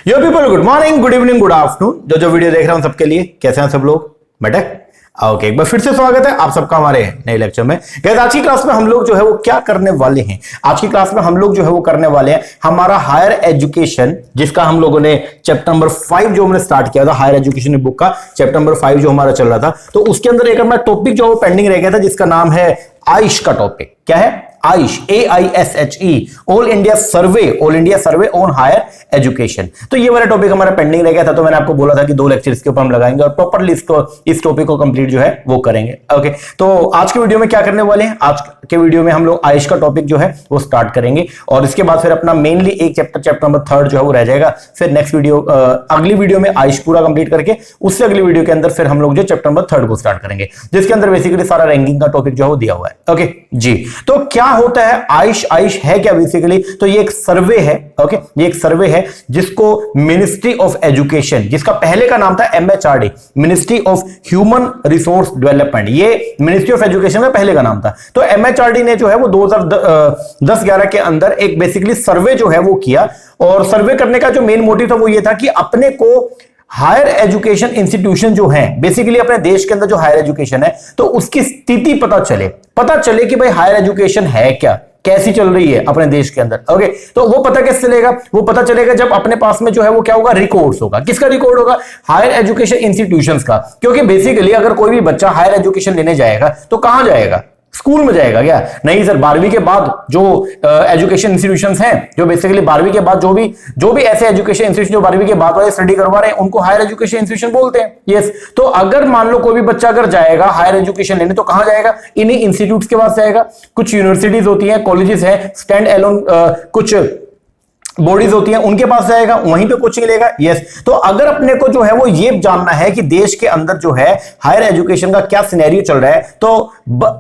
यो people, good morning, good evening, good afternoon. जो video देख रहे हैं सबके लिए कैसे हैं सब लोग? बेटा ओके, एक बार फिर से स्वागत है आप सबका हमारे नए लेक्चर में। गाइस आज की क्लास में हम लोग जो है वो क्या करने वाले हैं? आज की क्लास में हम लोग जो है वो करने वाले हैं हमारा हायर एजुकेशन, जिसका हम लोगों ने चैप्टर नंबर 5 जो हमने स्टार्ट किया था, हायर एजुकेशन बुक का चैप्टर नंबर 5 जो हमारा चल रहा था, तो उसके अंदर एक हमारा टॉपिक जो पेंडिंग रह गया था, जिसका नाम है आयुष का टॉपिक। क्या है? AISHE, AISHE, all India survey on higher education. तो ये वाला टॉपिक हमारा पेंडिंग रह गया था, तो मैंने आपको बोला था कि 2 लेक्चर इसके ऊपर हम लगाएंगे और प्रॉपरली इस टॉपिक को कंप्लीट जो है वो करेंगे। ओके, तो आज के वीडियो में क्या करने वाले हैं? आज के वीडियो में हम लोग आयुष का टॉपिक जो है वो स्टार्ट करेंगे और इसके बाद फिर अपना मेनली एक चैप्टर नंबर 3 जो है वो रह जाएगा। फिर नेक्स्ट वीडियो, अगली वीडियो में आयुष पूरा कंप्लीट करके उससे अगली वीडियो के अंदर फिर हम लोग जो चैप्टर नंबर 3 को स्टार्ट करेंगे, जिसके अंदर बेसिकली सारा रैंकिंग का टॉपिक जो है वो दिया हुआ है। ओके जी, तो क्या होता है आयुष? आयुष है क्या बेसिकली? तो ये एक सर्वे है। ओके, ये एक सर्वे है जिसको मिनिस्ट्री ऑफ एजुकेशन, जिसका पहले का नाम था MHRD, ministry of human resource development, ये मिनिस्ट्री ऑफ एजुकेशन का पहले का नाम था। तो MHRD ने जो है वो 2010-11 के अंदर एक बेसिकली सर्वे जो है वो किया, और सर्वे करने का जो मेन मोटिव था वो ये था कि अपने को हायर एजुकेशन इंस्टीट्यूशन जो है बेसिकली अपने देश के अंदर जो हायर एजुकेशन है, तो उसकी स्थिति पता चले कि भाई हायर एजुकेशन है क्या, कैसी चल रही है अपने देश के अंदर। ओके, तो वो पता कैसे चलेगा? वो पता चलेगा जब अपने पास में जो है वो क्या होगा, रिकॉर्ड्स होगा। किसका रिकॉर्ड होगा? हायर एजुकेशन इंस्टीट्यूशंस का। क्योंकि बेसिकली अगर कोई भी बच्चा हायर एजुकेशन लेने जाएगा तो कहां जाएगा? स्कूल में जाएगा क्या? नहीं सर, 12वीं के बाद जो एजुकेशन इंस्टीट्यूशंस हैं, जो बेसिकली 12वीं के बाद जो भी ऐसे एजुकेशन इंस्टीट्यूशन जो 12वीं के बाद वाले स्टडी करवा रहे हैं, उनको हायर एजुकेशन इंस्टीट्यूशन बोलते हैं। यस, तो अगर मान लो कोई भी बच्चा अगर जाएगा हायर एजुकेशन लेने, तो कहां जाएगा? इन्हीं इंस्टीट्यूट्स के पास जाएगा। कुछ यूनिवर्सिटीज होती हैं, कॉलेजेस हैं, स्टैंड एलोन कुछ बॉडीज होती हैं, उनके पास जाएगा, वहीं पे कोचिंग लेगा। यस, तो अगर अपने को जो है वो ये जानना है कि देश के अंदर जो है हायर एजुकेशन का क्या सिनेरियो चल रहा है, तो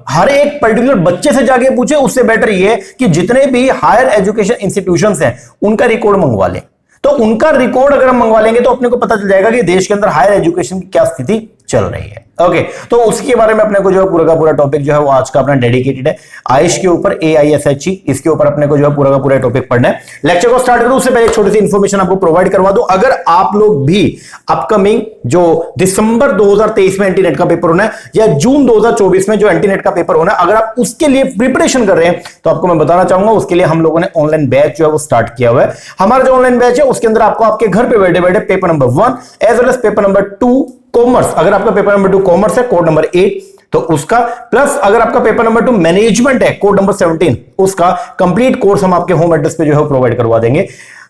हर एक पर्टिकुलर बच्चे से जाके पूछे, उससे बेटर ये कि जितने भी हायर एजुकेशन इंस्टीट्यूशंस हैं उनका रिकॉर्ड मंगवा लें। तो उनका रिकॉर्ड अगर हम मंगवा लेंगे तो अपने को पता चल जाएगा कि देश के अंदर हायर एजुकेशन की क्या स्थिति चल रही है। ओके, तो उसके बारे में अपने को जो है पूरा का पूरा टॉपिक जो है वो आज का अपना डेडिकेटेड है आयुष के ऊपर, AISHE, इसके ऊपर अपने को जो है पूरा का पूरा टॉपिक पढ़ना है। लेक्चर को स्टार्ट करूं उससे पहले एक छोटी सी इंफॉर्मेशन आपको प्रोवाइड करवा दूं। अगर आप लोग भी अपकमिंग जो दिसंबर 2023 में एंटीनेट का पेपर होना है या जून 2024 में जो एंटीनेट का पेपर होना है, अगर आप उसके लिए प्रिपरेशन कर रहे हैं तो आपको मैं बताना चाहूंगा, उसके लिए हम लोगों ने ऑनलाइन बैच जो है वो स्टार्ट किया हुआ है। हमारा जो ऑनलाइन बैच है उसके अंदर आपको आपके घर पे बैठे बैठे paper number 1 as well as paper number 2 commerce, अगर आपका पेपर नंबर 2 कॉमर्स है कोड नंबर 8 तो उसका, प्लस अगर आपका पेपर नंबर 2 मैनेजमेंट है कोड नंबर 17, उसका कंप्लीट कोर्स हम आपके होम एड्रेस पे जो है प्रोवाइड करवा देंगे।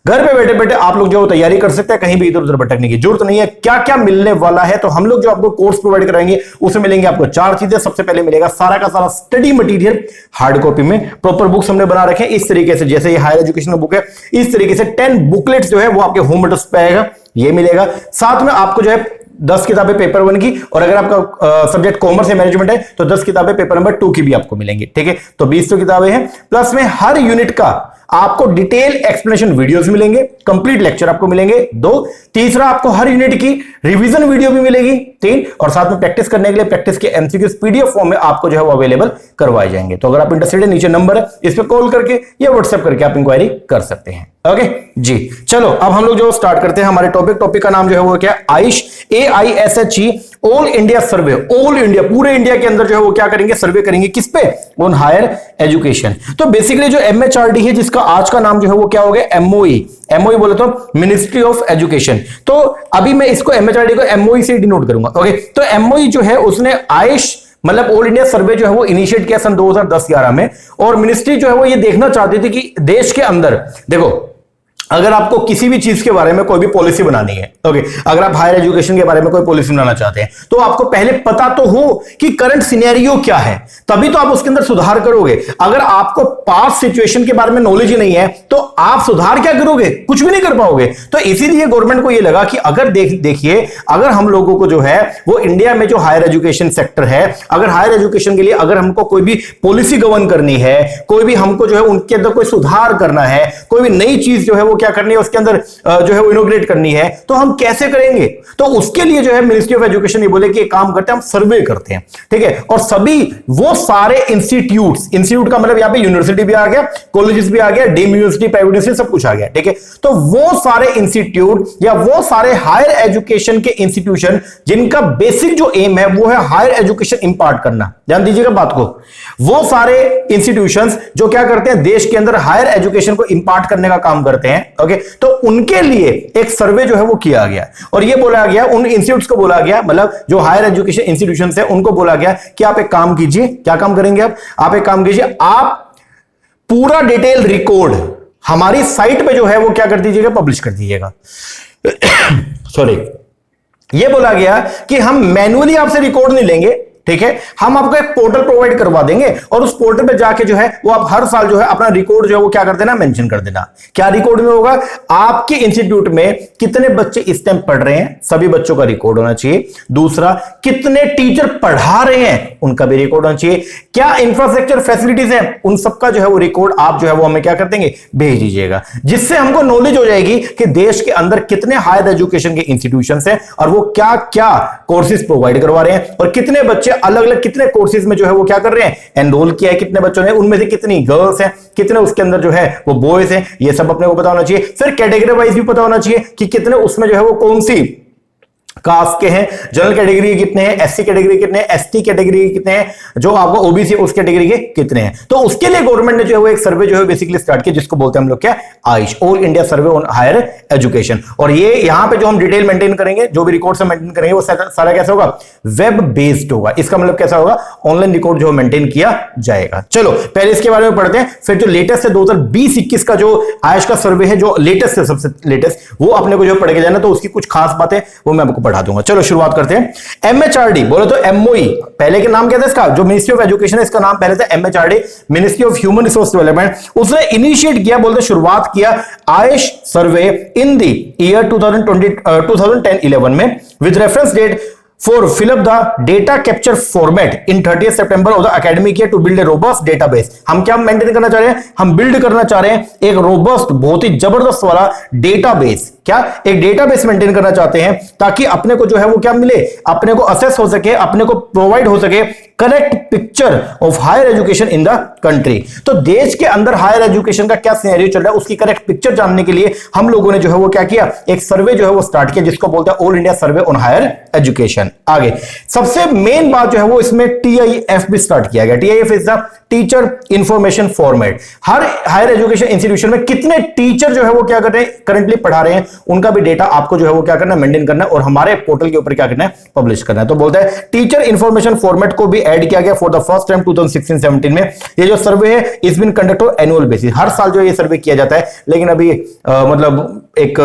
घर पे बैठे बैठे आप लोग जो तैयारी कर सकते हैं, कहीं भी इधर उधर भटकने की जरूरत नहीं है। क्या क्या मिलने वाला है? तो हम लोग जो आपको कोर्स प्रोवाइड कराएंगे उसमें मिलेंगे आपको 4 चीजें। सबसे पहले मिलेगा सारा का सारा स्टडी मटेरियल हार्ड कॉपी में, प्रॉपर बुक्स हमने बना रखे हैं इस तरीके से, जैसे ये हायर एजुकेशन बुक है इस तरीके से 10 बुकलेट्स जो है वो आपके होम एड्रेस पे आएगा, ये मिलेगा। साथ में आपको जो है 10 किताबें पेपर 1 की, और अगर आपका सब्जेक्ट कॉमर्स या मैनेजमेंट है तो 10 किताबें पेपर नंबर 2 की भी आपको मिलेंगी। ठीक है, तो 20 तो किताबें हैं, प्लस में हर यूनिट का आपको डिटेल एक्सप्लेनेशन वीडियोस मिलेंगे, कंप्लीट लेक्चर आपको मिलेंगे 2, तीसरा आपको हर यूनिट की रिवीजन वीडियो भी मिलेगी 3, और साथ में प्रैक्टिस करने के लिए प्रैक्टिस के MCQs PDF फॉर्म में आपको जो है वो अवेलेबल करवाए जाएंगे। तो अगर आप इंटरेस्टेड है, नीचे नंबर है, इस पे कॉल करके या व्हाट्सएप करके आप इंक्वायरी कर सकते हैं। ओके जी, चलो अब हम लोग जो स्टार्ट करते हैं हमारे टॉपिक का नाम जो है वो क्या? आयुष, AISHE, ऑल इंडिया सर्वे, ऑल इंडिया, पूरे इंडिया के अंदर जो है वो क्या करेंगे? सर्वे करेंगे किस पे? On higher education. तो बेसिकली जो MHRD है, जिसका आज का नाम जो है वो क्या हो गया? MOE बोले तो मिनिस्ट्री ऑफ एजुकेशन। तो अभी मैं इसको MHRD को MOE से डिनोट करूंगा। ओके, तो MOE जो है उसने आयुष मतलब ऑल इंडिया सर्वे जो है वो इनिशिएट किया सन 2010-11 में, और मिनिस्ट्री जो है वो ये देखना चाहती थी कि देश के अंदर, देखो अगर आपको किसी भी चीज के बारे में कोई भी पॉलिसी बनानी है, ओके, अगर आप हायर एजुकेशन के बारे में कोई पॉलिसी बनाना चाहते हैं तो आपको पहले पता तो हो कि करंट सिनेरियो क्या है, तभी तो आप उसके अंदर सुधार करोगे। अगर आपको पास्ट सिचुएशन के बारे में नॉलेज ही नहीं है तो आप सुधार क्या करोगे? कुछ भी नहीं कर पाओगे। तो इसीलिए गवर्नमेंट को यह लगा कि अगर देखिए अगर हम लोगों को जो है वो इंडिया में जो हायर एजुकेशन सेक्टर है, अगर हायर एजुकेशन के लिए अगर हमको कोई भी पॉलिसी गवर्न करनी है, कोई भी हमको जो है उनके अंदर कोई सुधार करना है, कोई भी नई चीज जो है वो क्या करनी है, उसके अंदर जो है वो इनोग्रेट करनी है, तो हम कैसे करेंगे? तो उसके लिए जो है मिनिस्ट्री ऑफ एजुकेशन ये बोले कि एक काम करते हैं, हम सर्वे करते हैं, ठीक है, और सभी वो सारे इंस्टीट्यूट का मतलब यहां पे यूनिवर्सिटी भी आ गया, कॉलेजेस भी आ गया, डीम्ड यूनिवर्सिटी, प्राइवेट यूनिवर्सिटी, सब कुछ आ गया, ठीक है। तो वो सारे इंस्टीट्यूट या वो सारे हायर एजुकेशन के इंस्टीट्यूशन जिनका बेसिक जो एम है वो है हायर एजुकेशन इंपार्ट करना, ध्यान दीजिएगा बात को, वो सारे इंस्टीट्यूशंस जो क्या करते हैं, देश के अंदर हायर एजुकेशन को इंपार्ट करने का काम करते हैं, ओके, तो उनके लिए एक सर्वे जो है वो किया गया और ये बोला गया, उन इंस्टीट्यूट्स को बोला गया, मतलब जो हायर एजुकेशन इंस्टीट्यूशंस है उनको बोला गया कि आप एक काम कीजिए, क्या काम करेंगे आप एक काम कीजिए, आप पूरा डिटेल रिकॉर्ड हमारी साइट पे जो है वो क्या कर दीजिएगा, पब्लिश कर दीजिएगा। सॉरी, ये बोला गया कि हम मैन्युअली आपसे रिकॉर्ड नहीं लेंगे, ठीक है, हम आपको एक पोर्टल प्रोवाइड करवा देंगे और उस पोर्टल पे जाके जो है वो आप हर साल जो है अपना रिकॉर्ड जो है वो क्या कर देना, मेंशन कर देना। क्या रिकॉर्ड में होगा, आपके इंस्टीट्यूट में कितने बच्चे इस टाइम पढ़ रहे हैं, सभी बच्चों का रिकॉर्ड होना चाहिए। दूसरा, कितने टीचर पढ़ा रहे हैं, उनका भी रिकॉर्ड होना चाहिए। क्या इंफ्रास्ट्रक्चर फैसिलिटीज है, उन सबका जो है वो रिकॉर्ड आप जो है वो हमें क्या कर देंगे, भेज दीजिएगा, जिससे हमको नॉलेज हो जाएगी कि देश के अंदर कितने हायर एजुकेशन के इंस्टीट्यूशंस हैं और वो क्या क्या कोर्सेज प्रोवाइड करवा रहे हैं और कितने बच्चे अलग अलग कितने कोर्सेज में जो है वो क्या कर रहे हैं, एनरोल किया है, कितने बच्चों ने, उनमें से कितनी गर्ल्स हैं, कितने उसके अंदर जो है वो बॉयज हैं, ये सब अपने को पता होना चाहिए। फिर कैटेगरी वाइज भी पता होना चाहिए कि कितने उसमें जो है वो कौन सी कास्ट के हैं, जनरल कैटेगरी कितने हैं, एससी कैटेगरी कितने हैं, एसटी कैटेगरी कितने हैं, जो आपको ओबीसी उस कैटेगरी के कितने हैं। तो उसके लिए गवर्नमेंट ने जो है वो एक सर्वे जो है बेसिकली स्टार्ट किया, जिसको बोलते हैं हम लोग क्या, AISHE, all India survey on higher education. और ये यहां पे जो हम डिटेल मेंटेन करेंगे, जो भी रिकॉर्ड से मेंटेन करेंगे, वो सारा कैसा होगा, वेब बेस्ड होगा। इसका मतलब कैसा होगा, ऑनलाइन रिकॉर्ड जो मेंटेन किया जाएगा। चलो पहले इसके बारे में पढ़ते हैं, फिर जो लेटेस्ट है 2020-21 का जो आयुष का सर्वे है, जो लेटेस्ट है, सबसे लेटेस्ट, वो अपने को जो पढ़ के जाना, तो उसकी कुछ खास बातें वो मैं आपको पढ़ा दूंगा। चलो शुरुआत करते हैं। एमएचआरडी बोले तो एमओई, पहले के नाम क्या था इसका, जो मिनिस्ट्री ऑफ एजुकेशन है, इसका नाम पहले था MHRD, ministry of human resource development. उसने इनिशिएट किया, बोलते शुरुआत किया AISHE survey in the year 2010-11 में, with reference date for fill up the data capture format in 30th September of the academic year to build a robust database। हम क्या maintain करना चाह रहे हैं, हम बिल्ड करना चाह रहे हैं एक रोबस्ट, बहुत ही जबरदस्त वाला डेटाबेस। क्या, एक डेटाबेस मेंटेन करना चाहते हैं ताकि अपने को जो है वो क्या मिले, अपने को असेस हो सके, अपने को प्रोवाइड हो सके correct picture of higher education in the country. तो देश के अंदर हायर एजुकेशन का क्या सिनेरियो चल रहा है, उसकी करेक्ट पिक्चर जानने के लिए हम लोगों ने जो है वो क्या किया, एक सर्वे जो है वो स्टार्ट किया, जिसको बोलते हैं all India survey on higher education. आगे सबसे मेन बात जो है वो इसमें टीआईएफ भी स्टार्ट किया गया। TIF is the teacher information format. हर हायर एजुकेशन इंस्टीट्यूशन में कितने टीचर जो है वो क्या कर रहे हैं, करंटली पढ़ा रहे हैं, उनका भी डेटा आपको जो है वो क्या करना है, मेंटेन करना है और हमारे पोर्टल के ऊपर क्या करना है, पब्लिश करना है। तो बोलता है टीचर इंफॉर्मेशन फॉर्मेट को भी ऐड किया गया फॉर द फर्स्ट टाइम 2016-17 में। ये जो सर्वे है इस बिन कंडक्ट ऑन एनुअल बेसिस, हर साल जो ये सर्वे किया जाता है, लेकिन अभी मतलब एक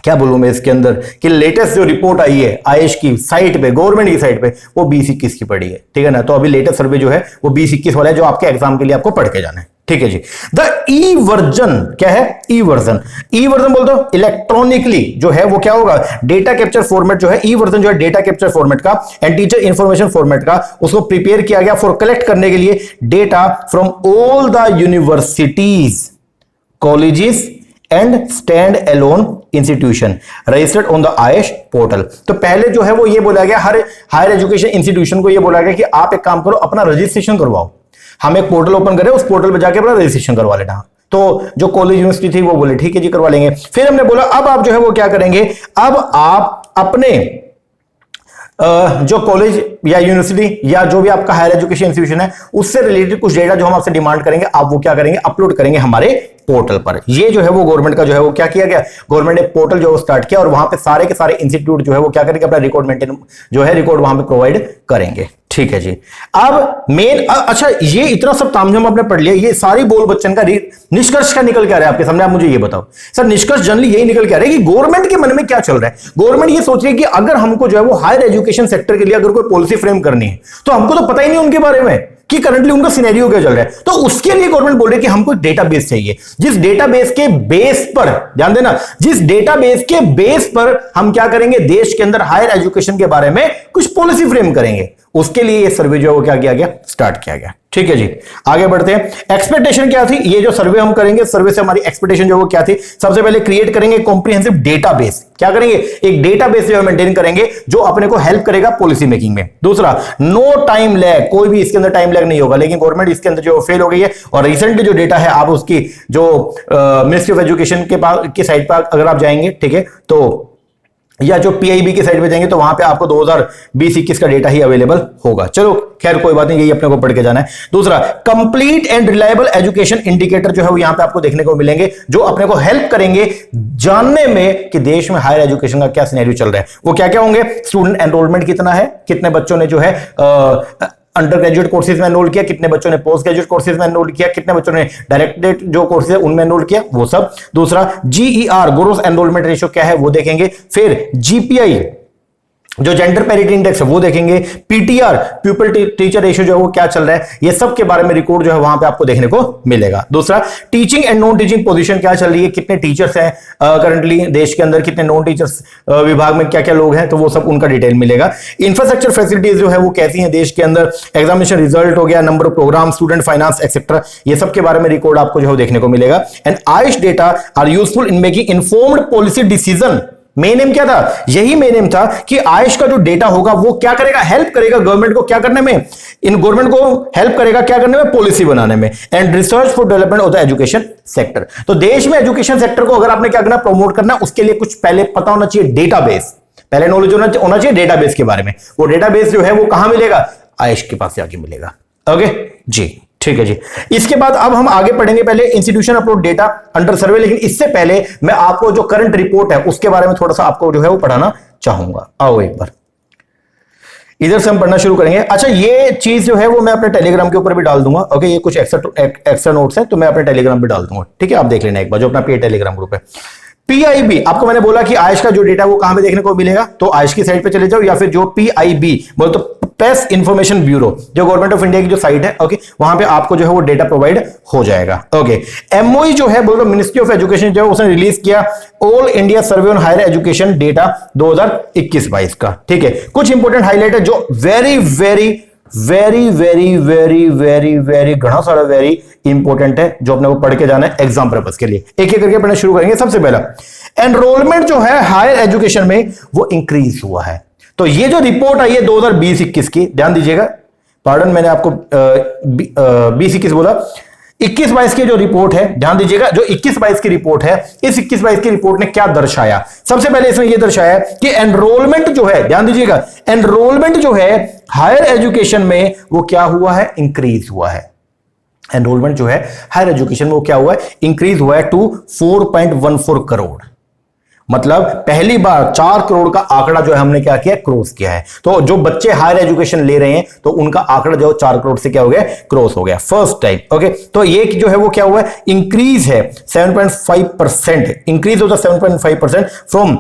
क्या बोलूं मैं इसके अंदर कि लेटेस्ट जो रिपोर्ट आई है आयुष की साइट पे, गवर्नमेंट की साइट पे, वो 2021 की पड़ी है, ठीक है ना। तो अभी लेटेस्ट सर्वे जो है वो 2021 वाला है, जो आपके एग्जाम के लिए आपको पढ़ के जाना है, ठीक है जी। द ई वर्जन क्या है, ई वर्जन, ई वर्जन बोलते हो इलेक्ट्रॉनिकली जो है वो क्या होगा, डेटा कैप्चर फॉर्मेट जो है, ई वर्जन जो है डेटा कैप्चर फॉर्मेट का एंड टीचर इंफॉर्मेशन फॉर्मेट का, उसको प्रिपेयर किया गया फॉर कलेक्ट करने के लिए data from all the universities, colleges and stand Elon institution registered on the AISHE portal. तो पहले जो है वो ये बोला गया, हर हायर एजुकेशन इंस्टीट्यूशन को ये बोला गया कि आप एक काम करो, अपना रजिस्ट्रेशन करवाओ, हम एक पोर्टल ओपन करें, उस पोर्टल पे जाके अपना रजिस्ट्रेशन करवा लेना। तो जो कॉलेज यूनिवर्सिटी थी वो बोले ठीक है जी करवा लेंगे। फिर हमने बोला अब आप जो है वो क्या करेंगे, अब आप अपने जो कॉलेज या यूनिवर्सिटी या जो भी आपका हायर एजुकेशन इंस्टीट्यूशन है उससे रिलेटेड कुछ डेटा जो हम आपसे डिमांड करेंगे, आप वो क्या करेंगे, अपलोड करेंगे हमारे पोर्टल पर। ये जो है वो गवर्नमेंट का जो है वो क्या किया गया, गवर्नमेंट ने पोर्टल जो स्टार्ट किया और वहां पे सारे के सारे इंस्टीट्यूट जो है वो क्या करेंगे, अपना रिकॉर्ड मेंटेन जो है रिकॉर्ड वहां पे प्रोवाइड करेंगे, ठीक है जी। अब मेन अच्छा ये इतना सब तामझाम आपने पढ़ लिया, ये सारी बोल बच्चन का निष्कर्ष क्या निकल के आ रहा है आपके सामने, आप मुझे ये बताओ सर। निष्कर्ष जनरली यही निकल के आ रहा है कि गवर्नमेंट के मन में क्या चल रहा है। गवर्नमेंट ये सोच रही है कि अगर हमको जो है वो हायर एजुकेशन सेक्टर के लिए अगर कोई पॉलिसी फ्रेम करनी है तो हमको तो पता ही नहीं उनके बारे में कि करंटली उनका सिनेरियो क्या चल रहा है। तो उसके लिए गवर्नमेंट बोल रही है कि हमको एक डेटाबेस चाहिए, जिस डेटाबेस के बेस पर, ध्यान देना, जिस डेटाबेस के बेस पर हम क्या करेंगे, देश के अंदर हायर एजुकेशन के बारे में कुछ पॉलिसी फ्रेम करेंगे। उसके लिए ये सर्वे जो है वो क्या किया गया, स्टार्ट किया गया, ठीक है जी, आगे बढ़ते हैं। एक्सपेक्टेशन क्या थी, ये जो सर्वे हम करेंगे, सर्वे से हमारी एक्सपेक्टेशन जो वो क्या थी, सबसे पहले क्रिएट करेंगे कॉम्प्रिहेंसिव डेटाबेस। क्या करेंगे, एक डेटाबेस जो है मेंटेन करेंगे जो अपने को हेल्प करेगा पॉलिसी मेकिंग में। दूसरा, नो टाइम लैग, कोई भी इसके अंदर टाइम लैग नहीं होगा, लेकिन गवर्नमेंट इसके अंदर जो फेल हो गई है। और रिसेंटली जो डेटा है, आप उसकी जो मिनिस्ट्री ऑफ एजुकेशन के पास की साइट पर अगर आप जाएंगे, ठीक है, तो या जो पीआईबी की साइड पे जाएंगे तो वहां पे आपको 2020-21 का डेटा ही अवेलेबल होगा। चलो खैर कोई बात नहीं, यही अपने को पढ़ के जाना है। दूसरा, complete and reliable education indicator जो है वो यहां पे आपको देखने को मिलेंगे, जो अपने को हेल्प करेंगे जानने में कि देश में हायर एजुकेशन का क्या सिनेरियो चल रहा है। वो क्या क्या होंगे, स्टूडेंट एनरोलमेंट कितना है, कितने बच्चों ने जो है अंडर ग्रेजुएट कोर्सेज में एनरोल किया, कितने बच्चों ने पोस्ट ग्रेजुएट कोर्सेज में एनरोल किया, कितने बच्चों ने डायरेक्टेड जो कोर्सेज है उनमें एनरोल किया, वो सब। दूसरा, जीईआर ग्रोस एनरोलमेंट रेशियो क्या है वो देखेंगे। फिर जीपीआई जो जेंडर पैरिटी इंडेक्स है वो देखेंगे। पीटीआर प्यूपल टीचर रेशियो जो है वो क्या चल रहा है, ये सब के बारे में रिकॉर्ड जो है वहां पे आपको देखने को मिलेगा। दूसरा, teaching and non teaching position क्या चल रही है, कितने टीचर्स हैं करंटली देश के अंदर, कितने नॉन टीचर्स विभाग में क्या क्या लोग हैं, तो वो सब उनका डिटेल मिलेगा। इंफ्रास्ट्रक्चर फैसिलिटीज जो है वो कैसी है देश के अंदर, एग्जामिनेशन रिजल्ट हो गया, number of program, student finance etcetera, ये सब के बारे में रिकॉर्ड आपको जो है देखने को मिलेगा। And AISHE data are useful in making informed policy decision. Main aim क्या था, यही मेन एम था कि आयुष का जो डेटा होगा वो क्या करेगा, हेल्प करेगा गवर्नमेंट को क्या करने में, इन गवर्नमेंट को हेल्प करेगा क्या करने में, पॉलिसी बनाने में। And research for development of the education sector, तो देश में एजुकेशन सेक्टर को अगर आपने क्या करना, प्रमोट करना, उसके लिए कुछ पहले पता होना चाहिए, डेटाबेस, पहले नॉलेज होना चाहिए डेटाबेस के बारे में। वो डेटाबेस जो है वो कहां मिलेगा, आयुष के पास जाके मिलेगा। ओके जी, ठीक है जी। इसके बाद अब हम आगे पढ़ेंगे, पहले इंस्टीट्यूशन अपलोड डेटा अंडर सर्वे, लेकिन इससे पहले मैं आपको जो करंट रिपोर्ट है उसके बारे में थोड़ा सा आपको जो है वो पढ़ाना चाहूंगा। आओ एक बार इधर से हम पढ़ना शुरू करेंगे। अच्छा, ये चीज जो है वो मैं अपने टेलीग्राम के ऊपर भी डाल दूंगा। ओके, ये कुछ एक्स्ट्रा नोट्स हैं तो मैं अपने टेलीग्राम पे डाल दूंगा, ठीक है, आप देख लेना एक बार, जो अपना पेड टेलीग्राम ग्रुप है। पीआईबी, आपको मैंने बोला कि आयुष का जो डेटा वो कहां पे देखने को मिलेगा, तो आयुष की साइट पे चले जाओ, या फिर जो पीआईबी बोल तो प्रेस इंफॉर्मेशन ब्यूरो, जो गवर्नमेंट ऑफ इंडिया की जो साइट है, ओके, वहां पे आपको जो है वो डेटा प्रोवाइड हो जाएगा। ओके, एमओई जो है बोलो मिनिस्ट्री ऑफ एजुकेशन जो है उसने रिलीज किया all India survey on higher education data 2021-22 का, ठीक है। कुछ इंपॉर्टेंट हाईलाइट है जो very very very very very very very घना सारा वेरी इंपॉर्टेंट है, जो अपने को पढ़ के जाना है एग्जाम पर्पस के लिए। एक एक करके पढ़ना शुरू करेंगे। सबसे पहला, एनरोलमेंट जो है हायर एजुकेशन में वो इंक्रीज हुआ है। तो ये जो रिपोर्ट आई है 2020-21 की, ध्यान दीजिएगा, पार्डन मैंने आपको 20-21 बोला, 21-22 की जो रिपोर्ट है, ध्यान दीजिएगा, जो 21-22 की रिपोर्ट है, इस 21-22 की रिपोर्ट ने क्या दर्शाया। सबसे पहले इसमें यह दर्शाया कि एनरोलमेंट जो है, ध्यान दीजिएगा, एनरोलमेंट जो है हायर एजुकेशन में वो क्या हुआ है, इंक्रीज हुआ है। एनरोलमेंट जो है हायर एजुकेशन में वो क्या हुआ है, इंक्रीज हुआ है टू 4.14 करोड़। मतलब पहली बार 4 करोड़ का आंकड़ा जो है हमने क्या किया, क्रॉस किया है। तो जो बच्चे हायर एजुकेशन ले रहे हैं तो उनका आंकड़ा जो 4 करोड़ से क्या हो गया, क्रॉस हो गया फर्स्ट टाइम। ओके, तो ये जो है वो क्या हुआ है, इंक्रीज है 7.5%, इंक्रीज होता 7.5% फ्रॉम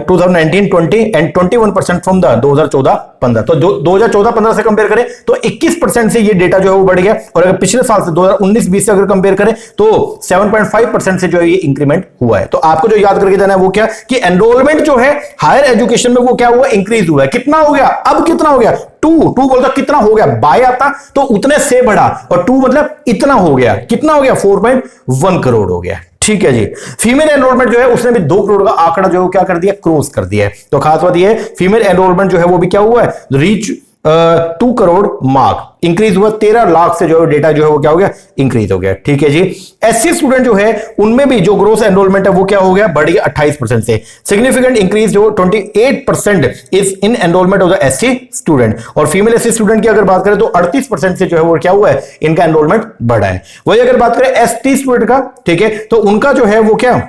2019-20 एंड 21% फ्रॉम द 2014-15। तो 2014-15 से कंपेयर करें तो 21% से ये डेटा जो है वो बढ़ गया, और अगर पिछले साल से 2019-20 से अगर कंपेयर करें तो 7.5% से जो है ये इंक्रीमेंट हुआ है। तो आपको जो याद करके जाना है वो क्या, कि एनरोलमेंट जो है हायर एजुकेशन में वो क्या हुआ, इंक्रीज हुआ है। कितना हो गया, अब कितना हो गया, 2 बोलता कितना हो गया, बाय आता तो उतने से बढ़ा, और 2 मतलब इतना हो गया, कितना हो गया, 4.1 करोड़ हो गया। ठीक है जी। फीमेल एनरोलमेंट जो है उसने भी 2 करोड़ का आंकड़ा जो है क्या कर दिया, क्रॉस कर दिया है। तो खास बात ये है, फीमेल एनरोलमेंट जो है वो भी क्या हुआ है, रीच 2 करोड़ मार्क, इंक्रीज हुआ 13 लाख से जो है डेटा जो है वो क्या हो गया, इंक्रीज हो गया। ठीक है जी। एससी स्टूडेंट जो है उनमें भी जो ग्रोस एनरोलमेंट है वो क्या हो गया, बढ़ गया 28% से। सिग्निफिकेंट इंक्रीज जो 28% is in enrolment of the SC student, और फीमेल एससी स्टूडेंट की अगर बात करें तो 38% से जो है वो क्या हुआ है, इनका एनरोलमेंट बढ़ा है। वही अगर बात करें एसटी स्टूडेंट का, ठीक है, तो उनका जो है वो क्या,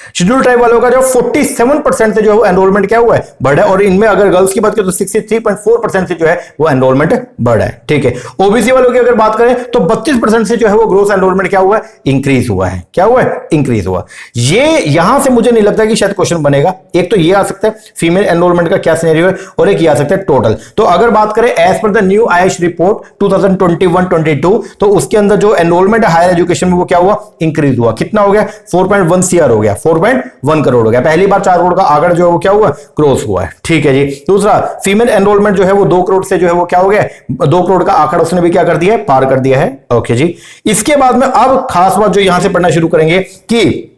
शेड्यूल ट्राइब वालों का जो 47% से जो एनरोलमेंट क्या हुआ है, बढ़ा है। और इनमें अगर गर्ल्स की बात करें तो 63.4% से जो है वो एनरोलमेंट बढ़ा है। ठीक है। ओबीसी वालों की अगर बात करें तो 32% से जो है वो ग्रोस एनरोलमेंट क्या हुआ है, इंक्रीज हुआ है। क्या हुआ है, इंक्रीज हुआ। ये यहां से मुझे नहीं लगता कि शायद क्वेश्चन बनेगा। एक तो ये आ सकता है फीमेल एनरोलमेंट का क्या सिनेरियो है, और एक ये आ सकता है टोटल। तो अगर बात करें as per the new Ayush report 2021-22, तो उसके अंदर जो एनरोलमेंट है हायर एजुकेशन में वो क्या हुआ, इंक्रीज हुआ। कितना हो गया, 4.1 CR हो गया, 4.1 4.1 करोड़ हो गया। पहली बार 4 करोड़ का आंकड़ा जो है वो क्या हुआ, क्रॉस हुआ है। ठीक है जी। दूसरा, फीमेल एनरोलमेंट जो है वो 2 करोड़ से जो है वो क्या हो गया, 2 करोड़ का आंकड़ा उसने भी क्या कर दिया है, पार कर दिया है। ओके जी। इसके बाद में अब खास बात जो यहां से पढ़ना शुरू करेंगे कि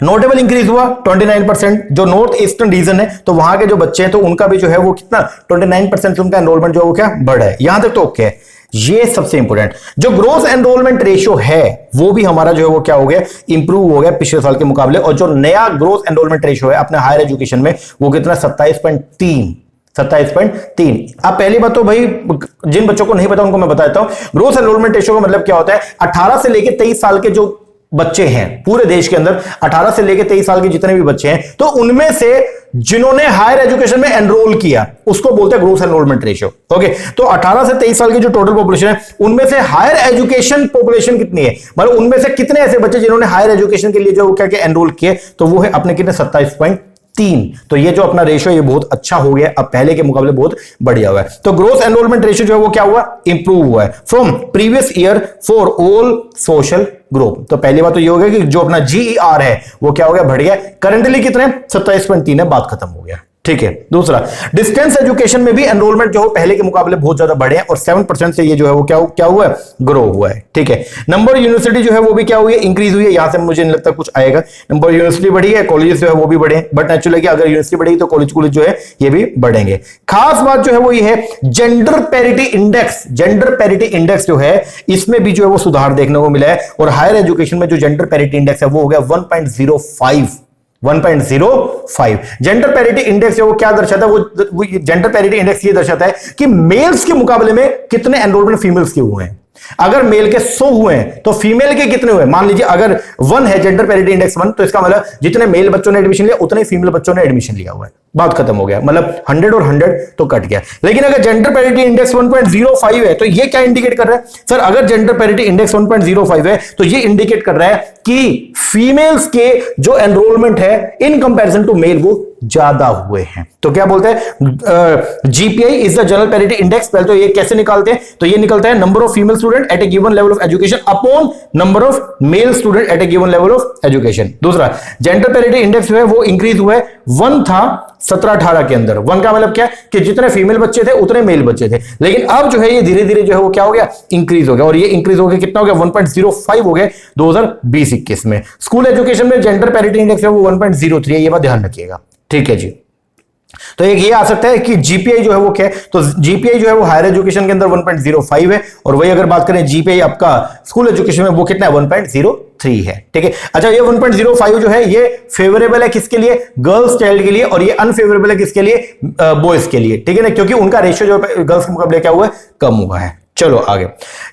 नोटेबल इंक्रीज हुआ 29%। जो नॉर्थ ईस्टर्न रीजन है तो वहां के जो बच्चे हैं तो उनका भी जो है वो कितना 29% उनका एनरोलमेंट जो है वो क्या बढ़ा है। यहां तक तो ओके है। ये सबसे इंपॉर्टेंट जो ग्रोस एनरोलमेंट रेशियो है वो भी हमारा जो है वो क्या हो गया, इंप्रूव हो गया पिछले साल के मुकाबले। और जो नया ग्रोस एनरोलमेंट रेशियो है अपने हायर एजुकेशन में वो कितना 27.3। अब पहली बात तो भाई जिन बच्चों को नहीं पता उनको मैं बताता हूं, ग्रोस एनरोलमेंट रेशियो का मतलब क्या होता है, 18 से लेकर 23 साल के जो बच्चे हैं पूरे देश के अंदर, 18 से लेकर 23 साल के जितने भी बच्चे हैं तो उनमें से जिन्होंने हायर एजुकेशन में एनरोल किया उसको बोलते हैं ग्रोस एनरोलमेंट रेशियो। ओके, तो 18 से 23 साल की जो टोटल पॉपुलेशन है उनमें से हायर एजुकेशन पॉपुलेशन कितनी है, मतलब उनमें से कितने ऐसे बच्चे जिन्होंने हायर एजुकेशन के लिए जो क्या क्या एनरोल किए, तो वो है अपने कितने 27.3। तो ये जो अपना रेशियो ये बहुत अच्छा हो गया, अब पहले के मुकाबले बहुत बढ़िया हुआ है। तो ग्रोस एनरोलमेंट रेशियो जो है वो क्या हुआ, इंप्रूव हुआ है from previous year for all social group. तो पहली बात तो ये हो गया कि जो अपना GER है वो क्या हो गया, बढ़ गया। करंटली कितने 27.3 है, बात खत्म हो गया। ठीक है। दूसरा, डिस्टेंस एजुकेशन में भी एनरोलमेंट जो पहले के मुकाबले बहुत ज्यादा बढ़े हैं और 7% से ये जो है वो क्या हुआ है, ग्रो हुआ है। ठीक है। नंबर यूनिवर्सिटी जो है वो भी क्या हुई है, इंक्रीज हुई है। यहां से मुझे नहीं लगता कुछ आएगा। नंबर यूनिवर्सिटी बढ़ी है, कॉलेजेस जो है वो भी बढ़े, बट नेचुरली कि अगर यूनिवर्सिटी बढ़ेगी तो कॉलेज जो है ये भी बढ़ेंगे। खास बात जो है वो ये है gender parity index. Gender parity index जो है इसमें भी जो है वो सुधार देखने को मिला है और हायर एजुकेशन में जो जेंडर पैरिटी इंडेक्स है वो हो गया 1.05। जेंडर पैरिटी इंडेक्स वो क्या दर्शाता है, वो जेंडर पैरिटी इंडेक्स ये दर्शाता है कि मेल्स के मुकाबले में कितने एनरोलमेंट फीमेल्स के हुए हैं। अगर मेल के 100 हुए हैं तो फीमेल के कितने हुए, मान लीजिए अगर 1 है जेंडर पैरिटी इंडेक्स 1 तो इसका मतलब जितने मेल बच्चों ने एडमिशन लिया उतने फीमेल बच्चों ने एडमिशन लिया हुआ है। बात खत्म हो गया, मतलब 100 और 100 तो कट गया। लेकिन अगर जेंडर पैरिटी इंडेक्स 1.05 है तो ये क्या इंडिकेट कर रहा है सर, अगर जेंडर पैरिटी इंडेक्स 1.05 है तो ये इंडिकेट कर रहा है कि फीमेल्स के जो एनरोलमेंट है इन कंपैरिजन टू मेल वो ज्यादा हुए हैं। तो क्या बोलते हैं, GPI is the general parity index. पहले तो ये कैसे निकालते हैं, तो ये निकलता है number of female student at A given level of education upon number of male student at A given level of education. दूसरा, जेंडर पैरिटी इंडेक्स जो है वो इंक्रीज हुआ है। 1 था 17-18 के अंदर, 1 का मतलब क्या कि जितने फीमेल बच्चे थे उतने मेल बच्चे थे, लेकिन अब जो है ये धीरे धीरे जो है वो क्या हो गया, इंक्रीज हो गया। और ये इंक्रीज हो गया कितना हो गया, 1.05 हो गया 2020-21 में। स्कूल एजुकेशन में जेंडर पैरिटी इंडेक्स है वो 1.03 है, ये बात ध्यान रखिएगा। ठीक है जी। तो एक ये आ सकता है कि GPI जो है वो क्या है, तो GPI जो है वो हायर एजुकेशन के अंदर 1.05 है और वही अगर बात करें GPI आपका स्कूल एजुकेशन में वो कितना है 1.03 है। ठीक है। अच्छा, ये 1.05 जो है ये फेवरेबल है किसके लिए, गर्ल्स चाइल्ड के लिए, और ये अनफेवरेबल है किसके लिए, बॉयज के लिए। ठीक है ना, क्योंकि उनका रेशियो जो गर्ल्स के मुकाबले क्या हुआ है, कम हुआ है। चलो आगे,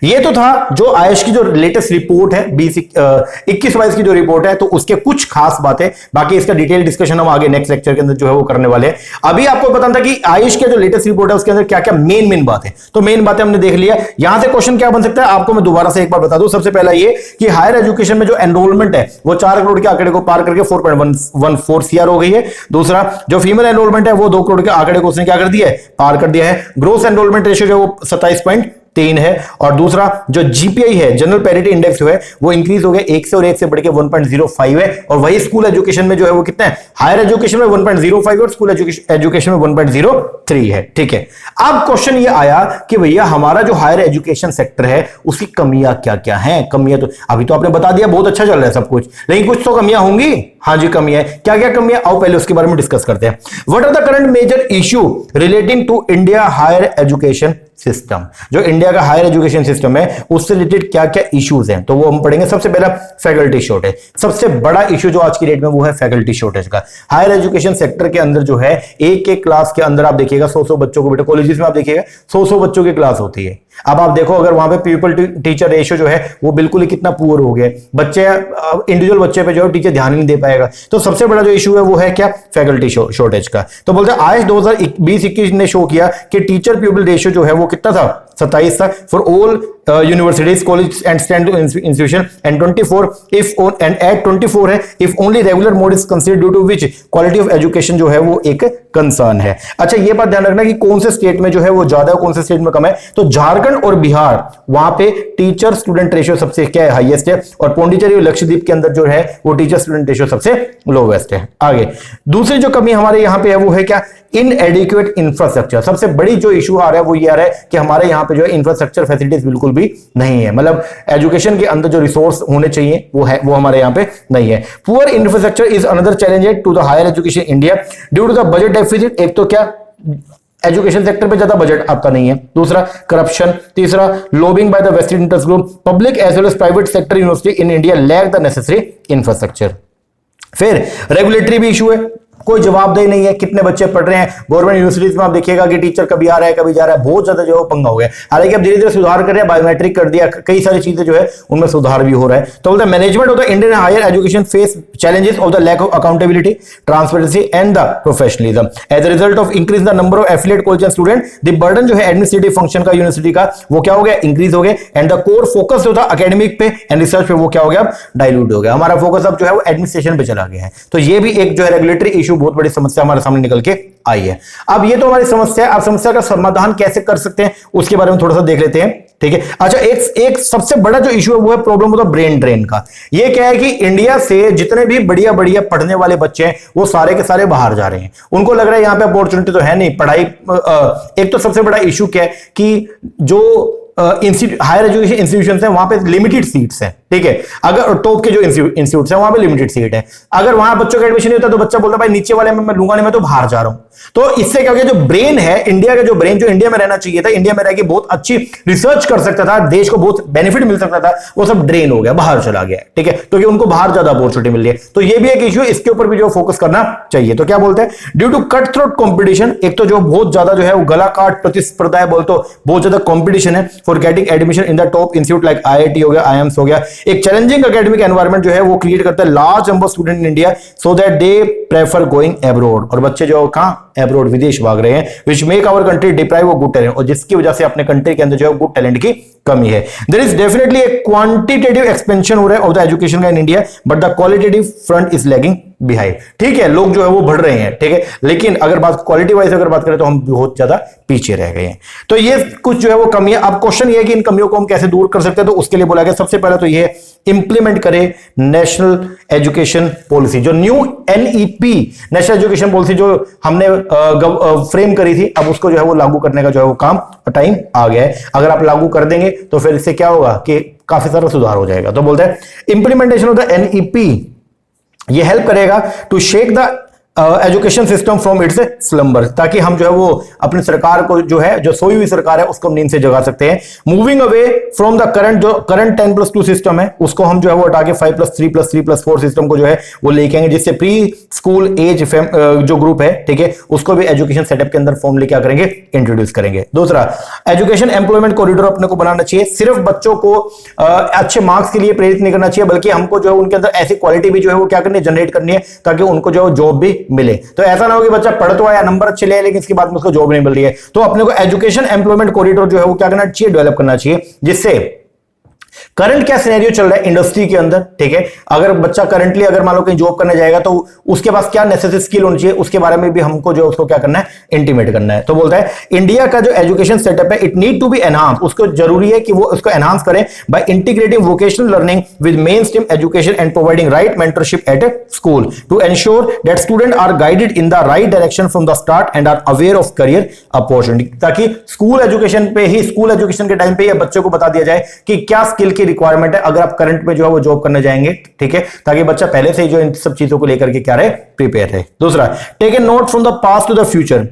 ये तो था जो आयुष की जो लेटेस्ट रिपोर्ट है 21-22 की जो रिपोर्ट है, तो उसके कुछ खास बातें, बाकी इसका डिटेल डिस्कशन हम आगे नेक्स्ट लेक्चर के अंदर जो है वो करने वाले हैं। अभी आपको पता था कि आयुष के जो लेटेस्ट रिपोर्ट है उसके अंदर क्या क्या मेन बात है, तो मेन बातें हमने देख लिया। यहां से क्वेश्चन क्या बन सकता है आपको मैं दोबारा से एक बार बता दूं। सबसे पहला ये कि हायर एजुकेशन में जो एनरोलमेंट है वो 4 करोड़ के आंकड़े को पार करके 4.14 CR हो गई है। दूसरा, जो फीमेल एनरोलमेंट है वो 2 करोड़ के आंकड़े को उसने क्या कर दिया है, पार कर दिया है। ग्रोस एनरोलमेंट रेशियो जो वो 27.3 है। और दूसरा जो GPI है जनरल पैरिटी इंडेक्स जो है वो इंक्रीज हो गया 1 से, और 1 से बढ़ के 1.05 है। और वही स्कूल एजुकेशन में जो है वो कितना है, हायर एजुकेशन में 1.05 और स्कूल एजुकेशन में 1.03 है। ठीक है। अब क्वेश्चन ये आया कि भैया हमारा जो हायर एजुकेशन सेक्टर है उसकी कमियां क्या क्या हैं। कमियां तो अभी तो आपने बता दिया, बहुत अच्छा चल रहा है सब कुछ, लेकिन कुछ तो कमियां होंगी। हाँ जी, कमियां है, क्या क्या कमियां, आओ पहले उसके बारे में डिस्कस करते हैं। What are the current major issue relating to India higher education system. जो इंडिया का हायर एजुकेशन सिस्टम है उससे रिलेटेड क्या क्या इश्यूज हैं, तो वो हम पढ़ेंगे। सबसे पहला फैकल्टी शॉर्टेज, सबसे बड़ा इश्यू जो आज की डेट में वो है फैकल्टी शॉर्टेज का। हायर एजुकेशन सेक्टर के अंदर जो है एक क्लास के अंदर आप देखिएगा 100 बच्चों को, बेटा कॉलेजेस में आप देखिएगा 100 बच्चों की क्लास होती है। अब आप देखो अगर वहां पे पीपल टीचर रेशियो जो है वो बिल्कुल ही कितना पुअर हो गया, बच्चे इंडिविजुअल बच्चे पे जो है टीचर ध्यान ही नहीं दे पाएगा। तो सबसे बड़ा जो इशू है वो है क्या, फैकल्टी शॉर्टेज का। तो बोलते हैं आयुष 2020-21 ने शो किया कि टीचर पीपल रेशियो जो है वो कितना था, 27 था for all universities, college and STEM institution, and 24 if and at 24 है if only regular mode is considered, due to which quality of education जो है वो एक कंसर्न है। अच्छा, ये बात ध्यान रखना कि कौन से स्टेट में जो है वो ज्यादा है, कौन से स्टेट में कम है। तो झारखंड और बिहार, वहां पे टीचर स्टूडेंट रेशियो सबसे क्या है, हाईएस्ट है, और पौंडीचेरी और लक्षद्वीप के अंदर जो है वो टीचर स्टूडेंट रेशियो सबसे लोवेस्ट है। आगे दूसरी जो कमी हमारे यहां पे है वो है क्या, इनएडिक्वेट इंफ्रास्ट्रक्चर। सबसे बड़ी जो इशू आ रहा है वो ये आ रहा है कि हमारे यहाँ पे जो है इंफ्रास्ट्रक्चर फैसिलिटीज बिल्कुल भी नहीं है, मतलब एजुकेशन के अंदर जो रिसोर्स होने चाहिए वो हमारे यहाँ पे नहीं है। Poor infrastructure is another challenge to the higher education India due to the budget deficit. एक तो क्या, एजुकेशन सेक्टर पे ज्यादा बजट आपका नहीं है, दूसरा करप्शन, तीसरा lobbying by the vested interest group, public as well as private sector university in India lack the necessary infrastructure. फिर रेगुलेटरी भी इशू है, कोई जवाबदेही नहीं है, कितने बच्चे पढ़ रहे हैं। गवर्नमेंट यूनिवर्सिटीज में आप देखिएगा कि टीचर कभी आ रहा है कभी जा रहा है, बहुत ज्यादा जो है पंगा हो गया। हालांकि अब धीरे धीरे सुधार कर रहे हैं, बायोमेट्रिक कर दिया, कई सारी चीजें जो है उनमें सुधार भी हो रहा है। तो बोलते हैं management of the Indian higher education face challenges of the lack of accountability, transparency and the professionalism. As a result of increase the number of affiliate college and student, the burden जो है administrative function का university का वो क्या हो गया, increase हो गया, एंड द कोर फोकस जो था एकेडमिक पे एंड रिसर्च पे वो क्या हो गया, डाइल्यूट हो गया। हमारा फोकस अब जो है वो एडमिनिस्ट्रेशन पे चला गया है। तो ये भी एक जो है रेगुलेटरी इशू, बहुत बड़ी समस्या हमारे सामने निकल के आई है। अब ये तो हमारी समस्या है, अब समस्या का समाधान कैसे कर सकते हैं उसके बारे में थोड़ा सा देख लेते हैं, ठीक है। अच्छा, एक सबसे बड़ा जो इशू है वो है प्रॉब्लम होता है ब्रेन ड्रेन का। ये क्या है कि इंडिया से जितने भी बढ़िया बढ़िया पढ़ने वाले बच्चे हैं वो सारे के सारे बाहर जा रहे हैं। उनको लग रहा है यहां पे अपॉर्चुनिटी तो है नहीं, पढ़ाई एक तो सबसे बड़ा इशू क्या है कि जो हायर एजुकेशन इंस्टीट्यूशन है वहां पे लिमिटेड सीट्स हैं, ठीक है। अगर टॉप के जो इंस्टीट्यूट्स हैं वहां पे लिमिटेड सीट है, अगर वहां बच्चों का एडमिशन नहीं होता तो बच्चा बोलता भाई नीचे वाले में मैं लूंगा नहीं, मैं तो बाहर जा रहा हूं। तो इससे क्या हो गया, जो ब्रेन है इंडिया का, जो ब्रेन जो इंडिया में रहना चाहिए था, इंडिया में रह के बहुत अच्छी रिसर्च कर सकता था, देश को बहुत बेनिफिट मिल सकता था, वो सब ड्रेन हो गया, बाहर चला गया, ठीक है। क्योंकि उनको बाहर ज्यादा अपॉर्चुनिटी मिल रही है। तो ये भी एक इशू, इसके ऊपर भी जो फोकस करना चाहिए। तो क्या बोलते हैं, due to cut throat competition, एक तो जो बहुत ज्यादा जो है वो गला काट प्रतिस्पर्धा है, बोलते बहुत ज्यादा कॉम्पिटिशन है for getting admission in the top institute like IIT हो गया, आईएम्स हो गया। एक चैलेंजिंग एकेडमिक एनवायरनमेंट जो है वो क्रिएट करता है large number student in India so that they prefer going abroad. और बच्चे जो कहां, अब्रॉड, विदेश भाग रहे हैं, which make our country deprive of good talent, और जिसकी वजह से अपने कंट्री के अंदर जो है गुड टैलेंट की कमी है। There is definitely a quantitative expansion हो रहा है ऑफ द एजुकेशन का in India, but the qualitative front is lagging behind. ठीक है, लोग जो है वो बढ़ रहे हैं, ठीक है, लेकिन अगर बात क्वालिटी वाइज अगर बात करें तो हम बहुत ज्यादा पीछे रह गए हैं। तो ये कुछ जो है वो कमी है। अब क्वेश्चन ये है कि इन कमियों को हम कैसे दूर कर सकते हैं, तो उसके लिए बोला गया सबसे पहले तो ये इंप्लीमेंट करें नेशनल एजुकेशन पॉलिसी, जो new NEP national education policy जो हमने फ्रेम करी थी, अब उसको जो है वो लागू करने का जो है वो काम टाइम आ गया है। अगर आप लागू कर देंगे तो फिर इससे क्या होगा कि काफी सारा सुधार हो जाएगा। तो बोलते हैं इंप्लीमेंटेशन ऑफ द एनईपी ये हेल्प करेगा to shake the education system from its slumber, ताकि हम जो है वो अपनी सरकार को जो है, जो सोई हुई सरकार है, उसको नींद से जगा सकते हैं। Moving away from the current, जो करंट 10+2 सिस्टम है उसको हम जो है वो हटा के 5+3+3+4 सिस्टम को जो है वो लेके आएंगे, जिससे प्री स्कूल एज जो ग्रुप है, ठीक है, उसको भी एजुकेशन सेटअप के अंदर फॉर्मली क्या करेंगे, इंट्रोड्यूस करेंगे। दूसरा, एजुकेशन एम्प्लॉयमेंट कॉरिडोर अपने को बनाना चाहिए। सिर्फ बच्चों को अच्छे मार्क्स के लिए प्रेरित नहीं करना चाहिए, बल्कि हमको जो है उनके अंदर ऐसी क्वालिटी भी जो है वो क्या करनी है, जनरेट करनी है, ताकि उनको जो है जॉब भी मिले। तो ऐसा ना हो कि बच्चा पढ़ तो आया, नंबर अच्छे ले, लेकिन इसके बाद में उसको जॉब नहीं मिल रही है। तो अपने को एजुकेशन एम्प्लॉयमेंट कॉरिडोर जो है वो क्या करना चाहिए, डेवलप करना चाहिए, जिससे करंट क्या सिनेरियो चल रहा है इंडस्ट्री के अंदर, ठीक है, अगर बच्चा करंटली अगर मान लो कहीं जॉब करने जाएगा तो उसके पास क्या नेसेसरी स्किल होनी चाहिए, उसके बारे में भी हमको जो उसको क्या करना है, इंटीमेट करना है। तो बोलता है इंडिया का जो एजुकेशन सेटअप है it need to be enhance, उसको जरूरी है कि वो उसको एनहांस करें by integrating vocational learning with mainstream education and providing right mentorship at school to ensure that student are guided in the right direction from the start and are aware of career opportunity, ताकि school education पे ही, school education के time पे ही बच्चों को बता दिया जाए कि क्या स्किल की रिक्वायरमेंट है अगर आप करंट में जो है वो जॉब करने जाएंगे, ठीक है, ताकि बच्चा पहले से ही जो इन सब चीजों को लेकर के क्या रहे, प्रिपेयर रहे। दूसरा, take a note from the past to the future,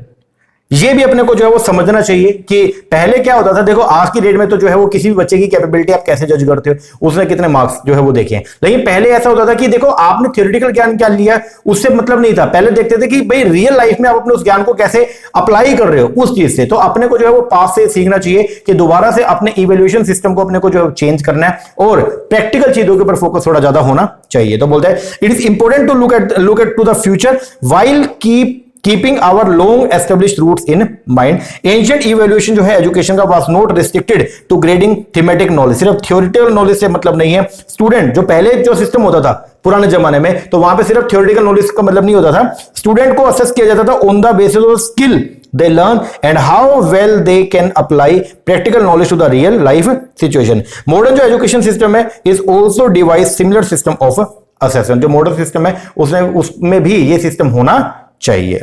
ये भी अपने को जो है वो समझना चाहिए कि पहले क्या होता था। देखो आज की डेट में तो जो है वो किसी भी बच्चे की कैपेबिलिटी आप कैसे जज करते हो, उसने कितने मार्क्स जो है वो देखे हैं, लेकिन पहले ऐसा होता था कि देखो आपने थ्योरेटिकल ज्ञान क्या लिया उससे मतलब नहीं था, पहले देखते थे कि भाई रियल लाइफ में आप अपने उस ज्ञान को कैसे अप्लाई कर रहे हो उस चीज से। तो अपने को जो है वो पास से सीखना चाहिए कि दोबारा से अपने इवेल्युएशन सिस्टम को अपने को जो है चेंज करना है और प्रैक्टिकल चीजों के ऊपर फोकस थोड़ा ज्यादा होना चाहिए। तो बोलते हैं it is important to look at to the future while keep keeping our long established roots in mind. Ancient evaluation जो है एजुकेशन का was not restricted to grading thematic knowledge. सिर्फ थ्योरेटिकल नॉलेज से मतलब नहीं है। स्टूडेंट जो पहले जो सिस्टम होता था पुराने जमाने में, तो वहां पे सिर्फ थ्योरेटिकल नॉलेज का मतलब नहीं होता था। स्टूडेंट को असेस किया जाता था on the basis of skill they learn and how well they can apply practical knowledge to the real life situation. Modern जो एजुकेशन सिस्टम है is also devise similar system of assessment। जो modern system है उसमें भी ये system होना चाहिए,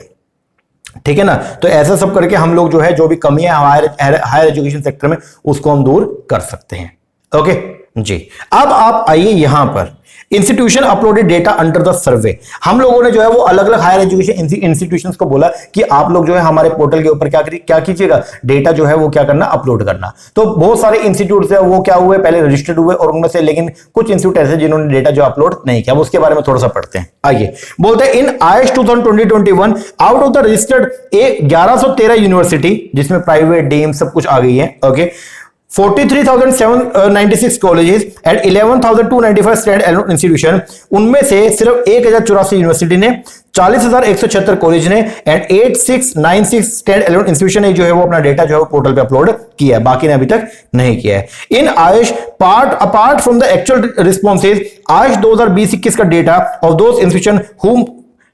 ठीक है ना। तो ऐसा सब करके हम लोग जो है जो भी कमियां हायर एजुकेशन सेक्टर में उसको हम दूर कर सकते हैं। ओके जी, अब आप आइए यहां पर institution uploaded data under the survey. हम लोगों ने जो है वो अलग अलग हायर एजुकेशन इंस्टीट्यूशंस को बोला कि आप लोग जो है हमारे पोर्टल के ऊपर क्या कीजिएगा, डेटा जो है वो क्या करना, अपलोड करना। तो बहुत सारे इंस्टीट्यूट है वो क्या हुए, पहले रजिस्टर्ड हुए और उनमें से लेकिन कुछ इंस्टीट्यूट ऐसे जिन्होंने डेटा जो अपलोड नहीं किया, उसके बारे में थोड़ा सा पढ़ते हैं। आइए बोलते हैं in IAS 2021 out of the registered 1113 university जिसमें प्राइवेट डीम सब कुछ आ गई है, okay, 43,796 colleges and 11,295 stand alone institution, उनमें से सिर्फ 1084 यूनिवर्सिटी ने, 40,176 कॉलेज ने एंड 8696 स्टैंड एलोन इंस्टीट्यूशन ने जो है वो अपना डेटा जो है वो पोर्टल पे अपलोड किया है, बाकी ने अभी तक नहीं किया है। In Ayush apart from the actual responses, Ayush 2020-21 का data of those institution whom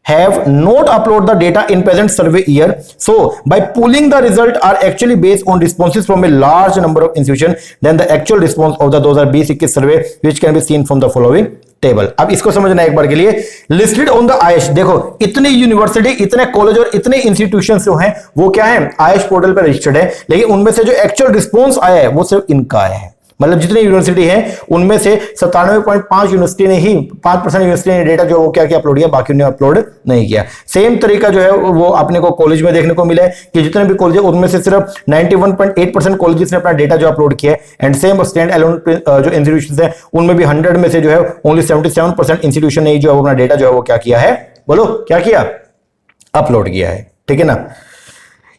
have not upload the data in present survey year, so by pooling the result are actually based on responses from a large number of institutions than the actual response of the 2020-21 survey which can be seen from the following table। अब इसको समझना एक बार के लिए, listed on the Ayush, देखो इतनी university, इतने college और इतने इंस्टीट्यूशंस जो हैं वो क्या है, आयुष पोर्टल पर रजिस्टर्ड है, लेकिन उनमें से जो एक्चुअल रिस्पॉन्स आया है वो सिर्फ इनका आया है। मतलब जितनी यूनिवर्सिटी है उनमें से 97.5 यूनिवर्सिटी ने ही 5% यूनिवर्सिटी ने डेटा जो वो क्या क्या अपलोड किया, बाकी ने अपलोड नहीं किया। सेम तरीका जो है वो अपने को कॉलेज में देखने को मिला है कि जितने भी कॉलेज है उनमें से सिर्फ 91.8% कॉलेजेस ने अपना डेटा जो अपलोड किया है एंड सेम स्टैंड एलोन जो इंस्टीट्यूशंस हैं उनमें भी 100 में से जो है ओनली 77% इंस्टीट्यूशन ने जो है अपना डेटा जो है वो क्या किया है, बोलो क्या किया, अपलोड किया है, ठीक है ना।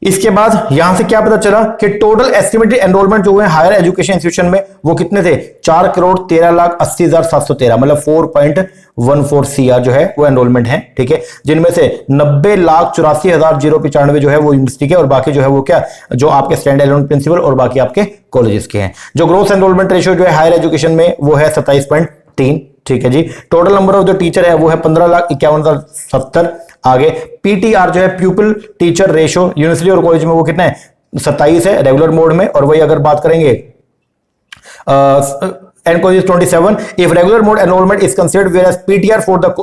इसके बाद यहां से क्या पता चला कि टोटल एस्टिमेटेड एनरोलमेंट जो हुए हायर एजुकेशन इंस्टीट्यूशन में वो कितने थे, 4,13,80,713, मतलब 4.14 CR जो है वो एनरोलमेंट है, ठीक है, जिनमें से 90,84,095 जो है वो यूनिवर्सिटी के और बाकी जो है वो क्या, जो आपके स्टैंड एलोन प्रिंसिपल और बाकी आपके कॉलेजेस के हैं। जो ग्रोस एनरोलमेंट रेशियो जो है हायर एजुकेशन में वो है 27.3, ठीक है जी। टोटल नंबर ऑफ जो टीचर है वो है 15,51,070। आगे पीटीआर जो है प्यूपिल टीचर रेशो यूनिवर्सिटी और कॉलेज में वो कितना है, 27 है रेगुलर मोड में, और वही अगर बात करेंगे and college is 27 if regular mode enrollment is considered, whereas PTR for the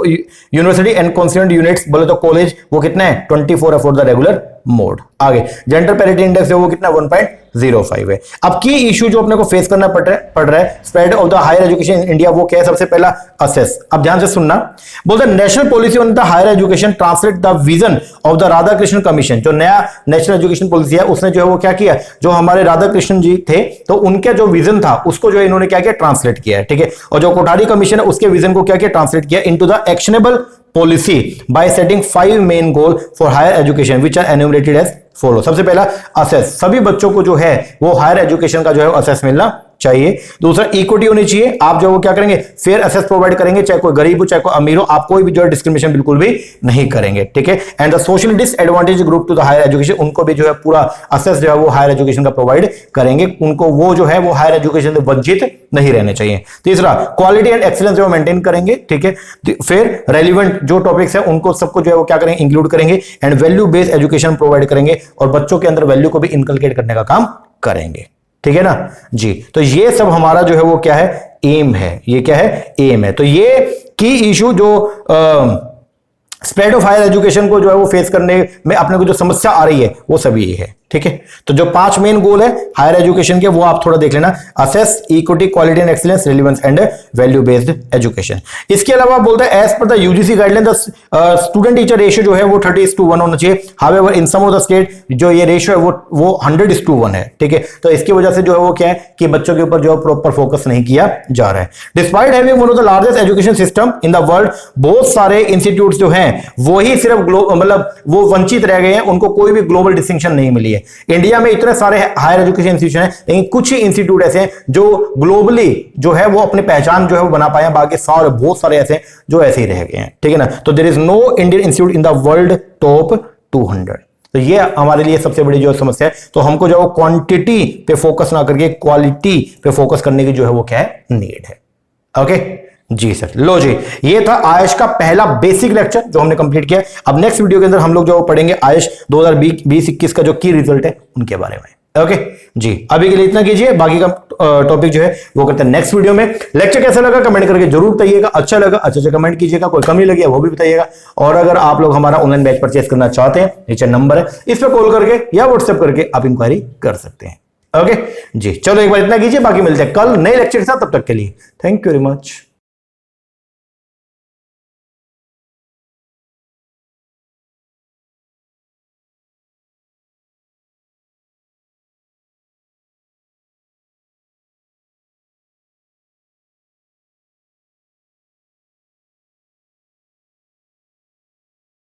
university and concerned units बोले तो कॉलेज वो कितना है 24 है फॉर द रेगुलर मोड। आगे जेंडर पैरिटी इंडेक्स है वो कितना 1.05 है। अब की इशू जो अपने को फेस करना पड़ रहा है spread of the higher education in India, वो क्या है, सबसे पहला असेस। अब ध्यान से सुनना, बोलते national policy on the higher education translate the vision of the Radha Krishna commission. जो नया नेशनल एजुकेशन पॉलिसी है उसने जो है वो क्या किया, जो हमारे राधा कृष्ण जी थे तो उनका जो विजन था उसको जो है इन्होंने क्या किया, ट्रांसलेट किया है, ठीक है। और जो कोठारी कमीशन है उसके विजन को क्या किया, ट्रांसलेट किया into the actionable policy by setting 5 main goal for higher education which are enumerated as follow. सबसे पहला असेस, सभी बच्चों को जो है वो हायर एजुकेशन का जो है असेस मिलना चाहिए। दूसरा इक्विटी होनी चाहिए, आप जो वो क्या करेंगे, फेयर असेस प्रोवाइड करेंगे, चाहे कोई गरीब हो चाहे कोई अमीर हो, आप कोई भी जो है डिस्क्रिमिनेशन बिल्कुल भी नहीं करेंगे, ठीक है। And the socially disadvantage group to the higher education, उनको भी जो है पूरा असेस जो है वो हायर एजुकेशन का प्रोवाइड करेंगे, उनको वो जो है वो हायर एजुकेशन से वंचित नहीं रहने चाहिए। तीसरा क्वालिटी एंड एक्सीलेंस जो मेंटेन करेंगे, ठीक है। फिर रेलिवेंट जो टॉपिक्स है उनको सबको जो है वो क्या करेंगे, इंक्लूड करेंगे and value based education provide करेंगे और बच्चों के अंदर वैल्यू को भी इनकलकेट करने का काम करेंगे, ठीक है ना जी। तो ये सब हमारा जो है वो क्या है, एम है, ये क्या है, एम है। तो ये की इशू जो स्प्रेड ऑफ हायर एजुकेशन को जो है वो फेस करने में अपने को जो समस्या आ रही है वो सभी ये है, ठीक है। तो जो 5 मेन गोल है हायर एजुकेशन के वो आप थोड़ा देख लेना, access, equity, quality and excellence, relevance and value based education. इसके अलावा बोलते हैं as per the UGC guideline the student teacher ratio जो है वो 30:1 होना चाहिए। However in some of the state जो ये रेशियो है वो 100:1 है, ठीक है। तो इसकी वजह से जो है वो क्या है कि बच्चों के ऊपर जो है प्रॉपर फोकस नहीं किया जा रहा है। Despite having one of the largest education system in the world, बहुत सारे इंस्टीट्यूट्स जो हैं वो ही सिर्फ मतलब वो वंचित रह गए हैं, उनको कोई भी ग्लोबल डिस्टिंक्शन नहीं मिली है। इंडिया में इतने सारे हायर एजुकेशन इंस्टीट्यूशन हैं लेकिन कुछ ही इंस्टीट्यूट ऐसे हैं जो ग्लोबली जो है वो अपनी पहचान जो है वो बना पाए हैं, बाकी सारे बहुत सारे ऐसे हैं जो ऐसे ही रह गए हैं, ठीक है ना। तो there is no Indian institute in the world top 200। तो ये हमारे लिए सबसे बड़ी जो समस्या है। तो हमको जो क्वांटिटी पे फोकस ना करके क्वालिटी पे फोकस करने की जो है वो क्या है, नीड है। ओके जी सर। लो जी, ये था आयुष का पहला बेसिक लेक्चर जो हमने कंप्लीट किया। अब नेक्स्ट वीडियो के अंदर हम लोग जो पढ़ेंगे आयुष 2020-21 का जो की रिजल्ट है उनके बारे में। ओके जी, अभी के लिए इतना कीजिए, बाकी का टॉपिक जो है वो करते हैं नेक्स्ट वीडियो में। लेक्चर कैसा लगा कमेंट करके जरूर बताइएगा। अच्छा लगा अच्छे से कमेंट कीजिएगा, कोई कमी लगी है वो भी बताइएगा। और अगर आप लोग हमारा ऑनलाइन बैच परचेस करना चाहते हैं, नीचे नंबर है, इस पर कॉल करके या व्हाट्सएप करके आप इंक्वायरी कर सकते हैं। ओके जी, चलो एक बार इतना कीजिए, बाकी मिलते हैं कल नए लेक्चर के साथ। तब तक के लिए थैंक यू वेरी मच।